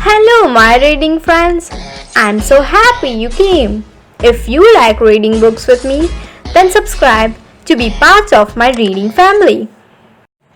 Hello, my reading friends. I'm so happy you came. If you like reading books with me, then subscribe to be part of my reading family.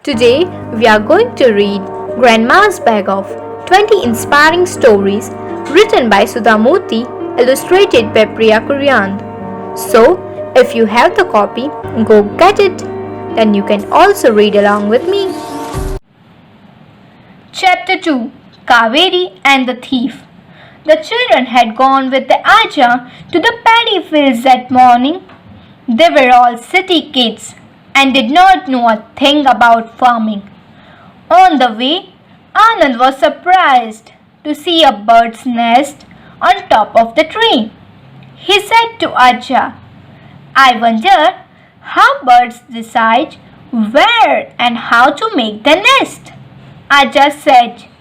Today, we are going to read Grandma's Bag of 20 Inspiring Stories written by Sudha Murty, illustrated by Priya Kuriyan. So, if you have the copy, go get it. Then you can also read along with me. Chapter 2 Kaveri and the Thief. The children had gone with the Aja to the paddy fields that morning. They were all city kids and did not know a thing about farming. On the way, Anand was surprised to see a bird's nest on top of the tree. He said to Aja, "I wonder how birds decide where and how to make the nest." Aja said,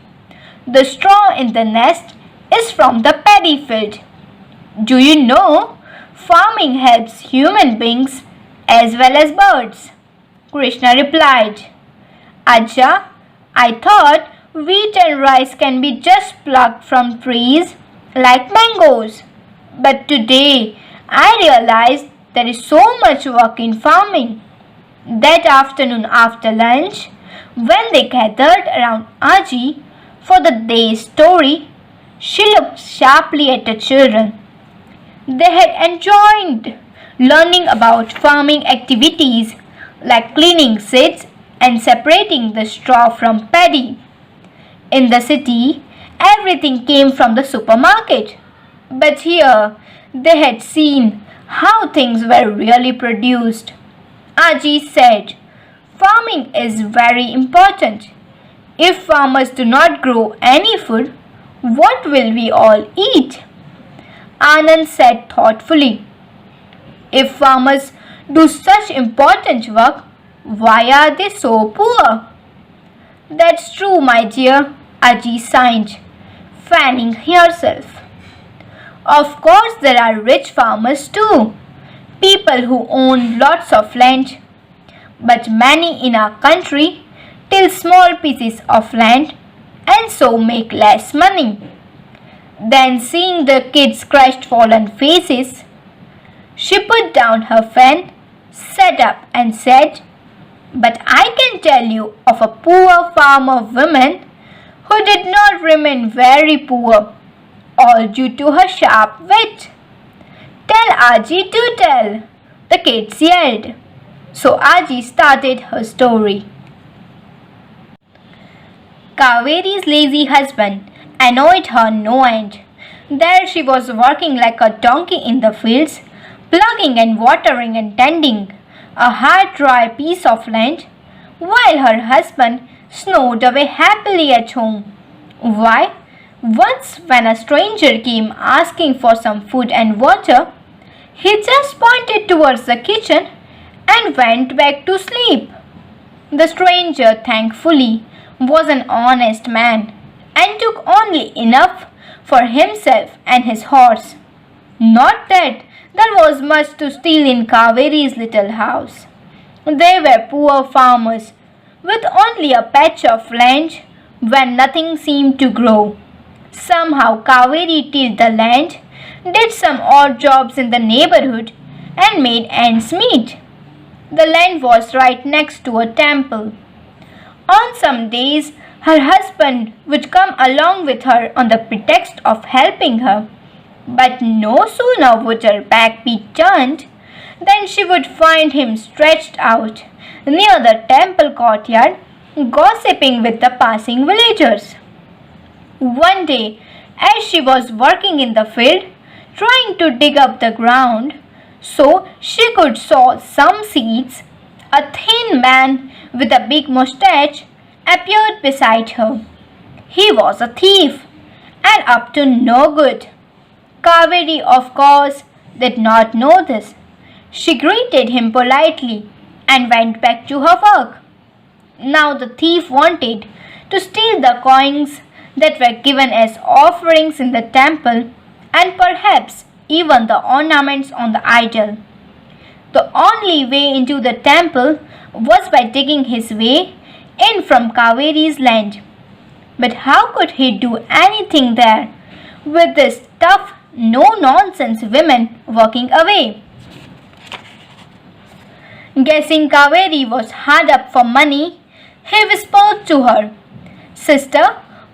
"The straw in the nest is from the paddy field. Do you know, farming helps human beings as well as birds?" Krishna replied, "Aja, I thought wheat and rice can be just plucked from trees like mangoes. But today I realized there is so much work in farming." That afternoon after lunch, when they gathered around Aji for the day's story, she looked sharply at the children. They had enjoyed learning about farming activities like cleaning seeds and separating the straw from paddy. In the city, everything came from the supermarket. But here, they had seen how things were really produced. Aji said, "Farming is very important. If farmers do not grow any food, what will we all eat?" Anand said thoughtfully, "If farmers do such important work, why are they so poor?" "That's true, my dear," Aji sighed, fanning herself. "Of course there are rich farmers too, people who own lots of land. But many in our country till small pieces of land and so make less money." Then, seeing the kids' crestfallen faces, she put down her fan, sat up and said, "But I can tell you of a poor farmer woman who did not remain very poor, all due to her sharp wit." "Tell Aji to tell," the kids yelled. So Aji started her story. Kaveri's lazy husband annoyed her no end. There she was working like a donkey in the fields, plugging and watering and tending a hard dry piece of land, while her husband snored away happily at home. Why, once when a stranger came asking for some food and water, he just pointed towards the kitchen and went back to sleep. The stranger, thankfully, was an honest man and took only enough for himself and his horse. Not that there was much to steal in Kaveri's little house. They were poor farmers with only a patch of land where nothing seemed to grow. Somehow Kaveri tilled the land, did some odd jobs in the neighborhood, and made ends meet. The land was right next to a temple. On some days, her husband would come along with her on the pretext of helping her. But no sooner would her back be turned than she would find him stretched out near the temple courtyard, gossiping with the passing villagers. One day, as she was working in the field, trying to dig up the ground so she could sow some seeds, a thin man with a big mustache appeared beside her. He was a thief and up to no good. Kaveri, of course, did not know this. She greeted him politely and went back to her work. Now the thief wanted to steal the coins that were given as offerings in the temple and perhaps even the ornaments on the idol. The only way into the temple was by digging his way in from Kaveri's land. But how could he do anything there with this tough, no-nonsense women walking away? Guessing Kaveri was hard up for money, he whispered to her, "Sister,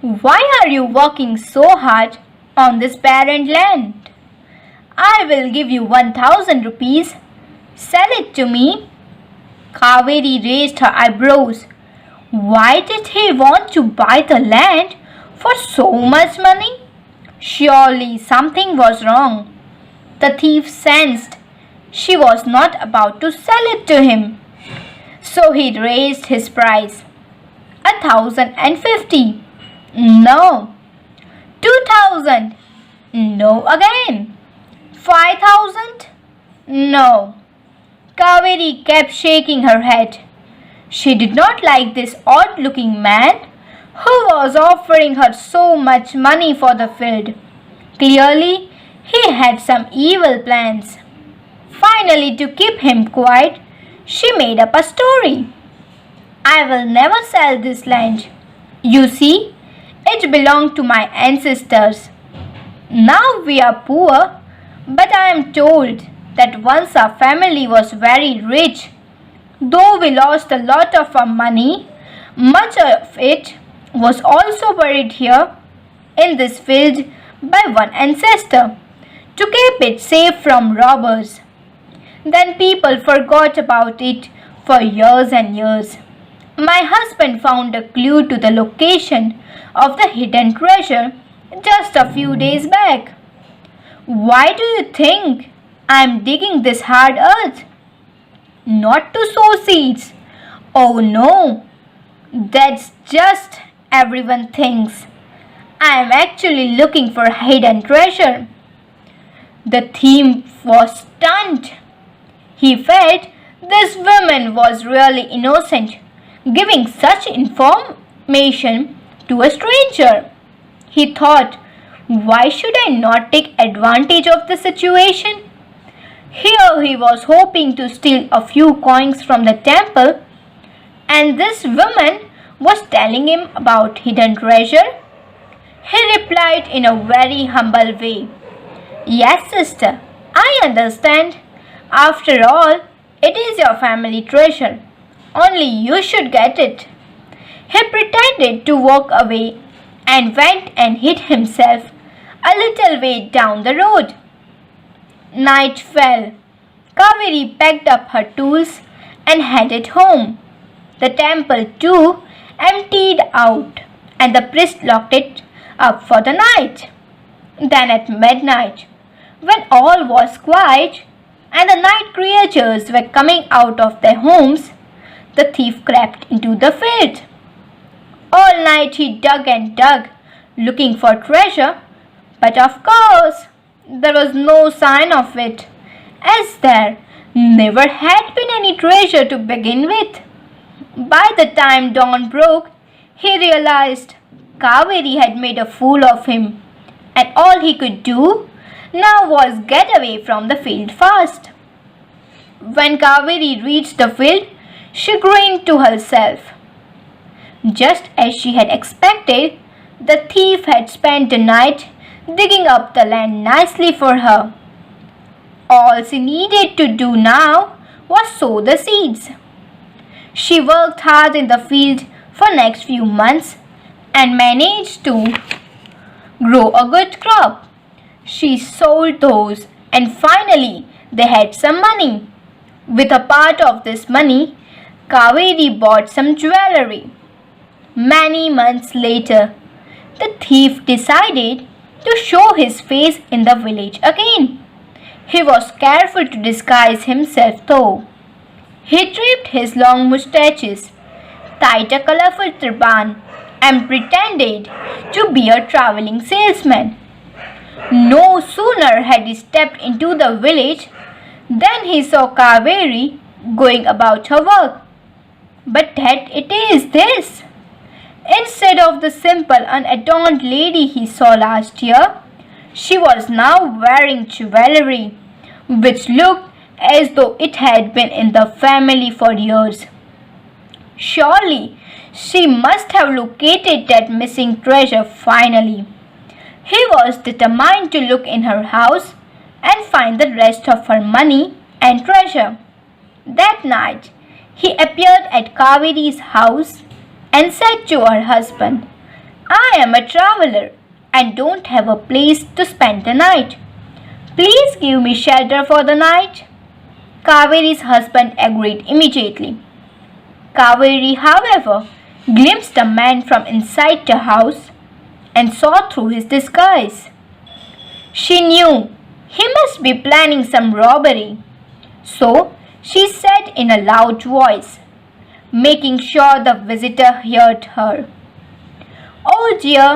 why are you working so hard on this barren land? I will give you 1,000 rupees. Sell it to me." Kaveri raised her eyebrows. Why did he want to buy the land for so much money? Surely something was wrong. The thief sensed she was not about to sell it to him. So he raised his price. 1,050. No. 2,000. No again. 5,000. No. Kaveri kept shaking her head. She did not like this odd-looking man who was offering her so much money for the field. Clearly, he had some evil plans. Finally, to keep him quiet, she made up a story. "I will never sell this land. You see, it belonged to my ancestors. Now we are poor, but I am told that once our family was very rich. Though we lost a lot of our money, much of it was also buried here in this field by one ancestor to keep it safe from robbers. Then people forgot about it for years and years. My husband found a clue to the location of the hidden treasure just a few days back. Why do you think I am digging this hard earth? Not to sow seeds. Oh no, that's just everyone thinks. I am actually looking for hidden treasure." The thief was stunned. He felt this woman was really innocent, giving such information to a stranger. He thought, why should I not take advantage of the situation? Here he was hoping to steal a few coins from the temple, and this woman was telling him about hidden treasure. He replied in a very humble way, "Yes, sister, I understand. After all, it is your family treasure. Only you should get it." He pretended to walk away and went and hid himself a little way down the road. Night fell. Kaveri packed up her tools and headed home. The temple too emptied out, and the priest locked it up for the night. Then at midnight, when all was quiet and the night creatures were coming out of their homes, the thief crept into the field. All night he dug and dug, looking for treasure, but of course there was no sign of it, as there never had been any treasure to begin with. By the time dawn broke, he realized Kaveri had made a fool of him, and all he could do now was get away from the field fast. When Kaveri reached the field, she grinned to herself. Just as she had expected, the thief had spent the night digging up the land nicely for her. All she needed to do now was sow the seeds. She worked hard in the field for next few months and managed to grow a good crop. She sold those and finally they had some money. With a part of this money, Kaveri bought some jewelry. Many months later, the thief decided to show his face in the village again. He was careful to disguise himself though. He trimmed his long moustaches, tied a colorful turban, and pretended to be a traveling salesman. No sooner had he stepped into the village than he saw Kaveri going about her work. But that it is this. Instead of the simple unadorned lady he saw last year, she was now wearing jewelry, which looked as though it had been in the family for years. Surely She must have located that missing treasure finally. He was determined to look in her house and find the rest of her money and treasure. That night, he appeared at Kaveri's house and said to her husband, "I am a traveler and don't have a place to spend the night. Please give me shelter for the night." Kaveri's husband agreed immediately. Kaveri, however, glimpsed a man from inside the house and saw through his disguise. She knew he must be planning some robbery. So she said in a loud voice, making sure the visitor heard her, "Oh dear,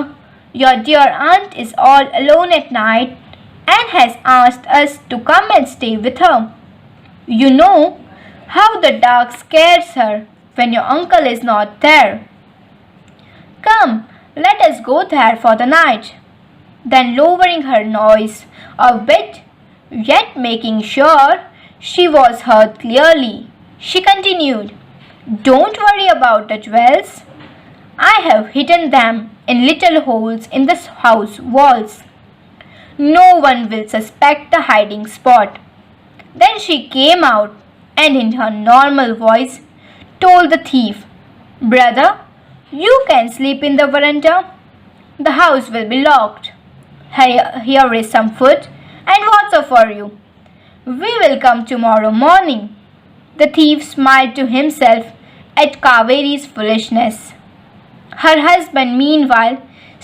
your dear aunt is all alone at night and has asked us to come and stay with her. You know how the dark scares her when your uncle is not there. Come, let us go there for the night." Then lowering her voice a bit, yet making sure she was heard clearly, she continued, "Don't worry about the jewels. I have hidden them in little holes in the house walls. No one will suspect the hiding spot." Then she came out and in her normal voice told the thief, "Brother, you can sleep in the veranda. The house will be locked. Here is some food and water for you. We will come tomorrow morning." The thief smiled to himself at Kaveri's foolishness. Her husband, meanwhile,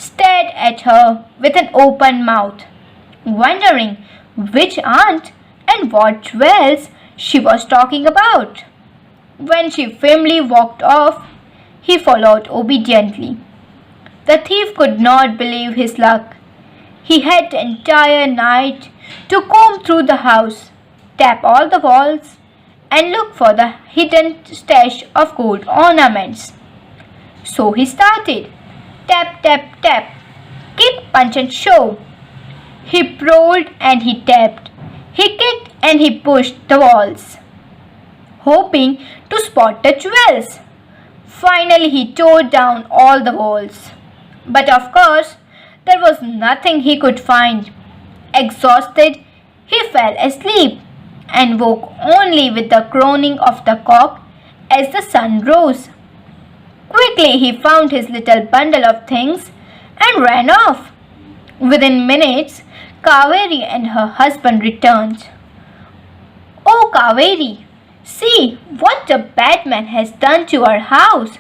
stared at her with an open mouth, wondering which aunt and what jewels she was talking about. When she firmly walked off, he followed obediently. The thief could not believe his luck. He had the entire night to comb through the house, tap all the walls, and look for the hidden stash of gold ornaments. So he started. Tap, tap, tap. Kick, punch and shove. He prowled and he tapped. He kicked and he pushed the walls, hoping to spot the jewels. Finally he tore down all the walls. But of course, there was nothing he could find. Exhausted, he fell asleep and woke only with the crowing of the cock as the sun rose. Quickly he found his little bundle of things and ran off. Within minutes, Kaveri and her husband returned. "Oh, Kaveri, see what the bad man has done to our house.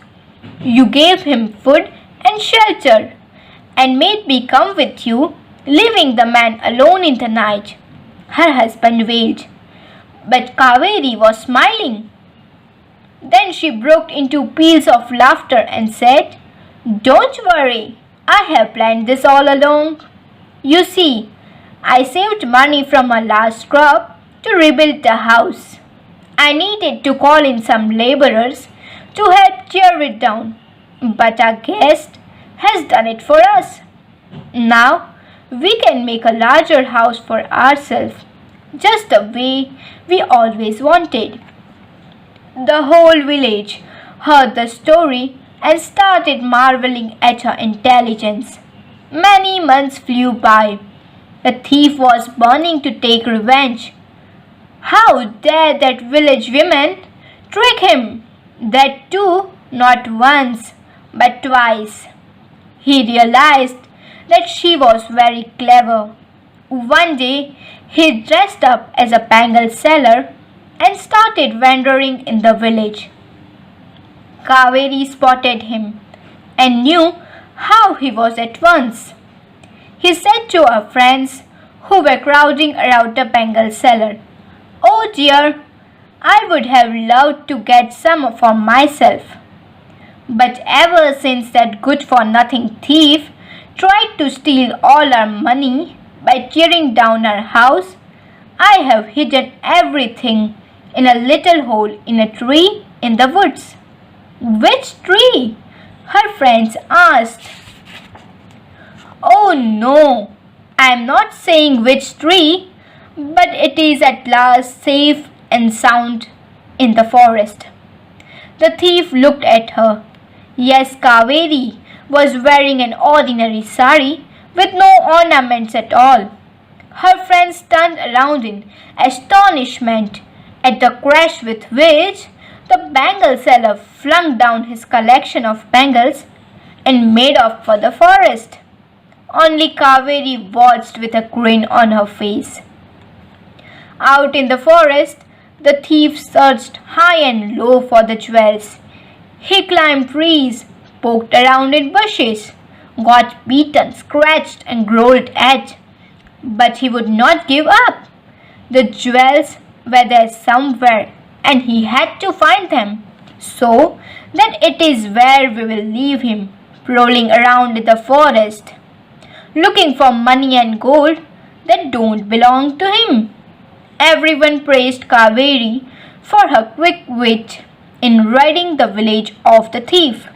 You gave him food and shelter and made me come with you, leaving the man alone in the night," her husband wailed. But Kaveri was smiling. Then she broke into peals of laughter and said, "Don't worry, I have planned this all along. You see, I saved money from my last crop to rebuild the house. I needed to call in some laborers to help tear it down, but our guest has done it for us. Now we can make a larger house for ourselves, just the way we always wanted." The whole village heard the story and started marveling at her intelligence. Many months flew by. The thief was burning to take revenge. How dare that village woman trick him? That too, not once, but twice. He realized that she was very clever. One day, he dressed up as a bangle seller and started wandering in the village. Kaveri spotted him and knew how he was at once. He said to her friends who were crowding around the bangle seller, "Oh dear, I would have loved to get some for myself. But ever since that good-for-nothing thief tried to steal all our money by tearing down our house, I have hidden everything in a little hole in a tree in the woods." "Which tree?" her friends asked. "Oh no, I am not saying which tree, but it is at last safe and sound in the forest." The thief looked at her. Yes, Kaveri was wearing an ordinary sari with no ornaments at all. Her friends turned around in astonishment at the crash with which the bangle seller flung down his collection of bangles and made off for the forest. Only Kaveri watched with a grin on her face. Out in the forest, the thief searched high and low for the jewels. He climbed trees, poked around in bushes, got beaten, scratched, and growled at. But he would not give up. The jewels were there somewhere, and he had to find them. So then it is where we will leave him, prowling around in the forest, looking for money and gold that don't belong to him. Everyone praised Kaveri for her quick wit in ridding the village of the thief.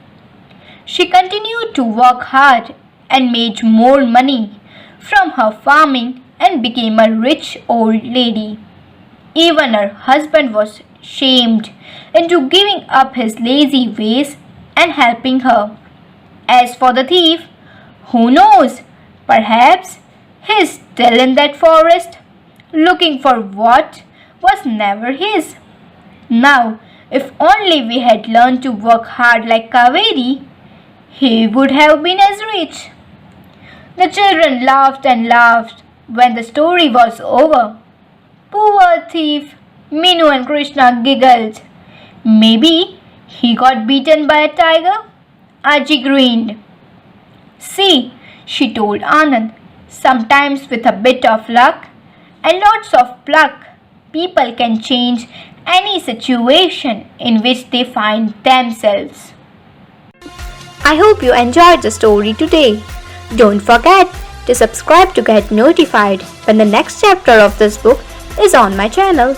She continued to work hard and made more money from her farming and became a rich old lady. Even her husband was shamed into giving up his lazy ways and helping her. As for the thief, who knows? Perhaps he is still in that forest, looking for what was never his. Now, if only we had learned to work hard like Kaveri, he would have been as rich. The children laughed and laughed when the story was over. Poor thief, Minu and Krishna giggled. Maybe he got beaten by a tiger? Aji grinned. See, she told Anand, sometimes with a bit of luck and lots of pluck, people can change any situation in which they find themselves. I hope you enjoyed the story today. Don't forget to subscribe to get notified when the next chapter of this book is on my channel.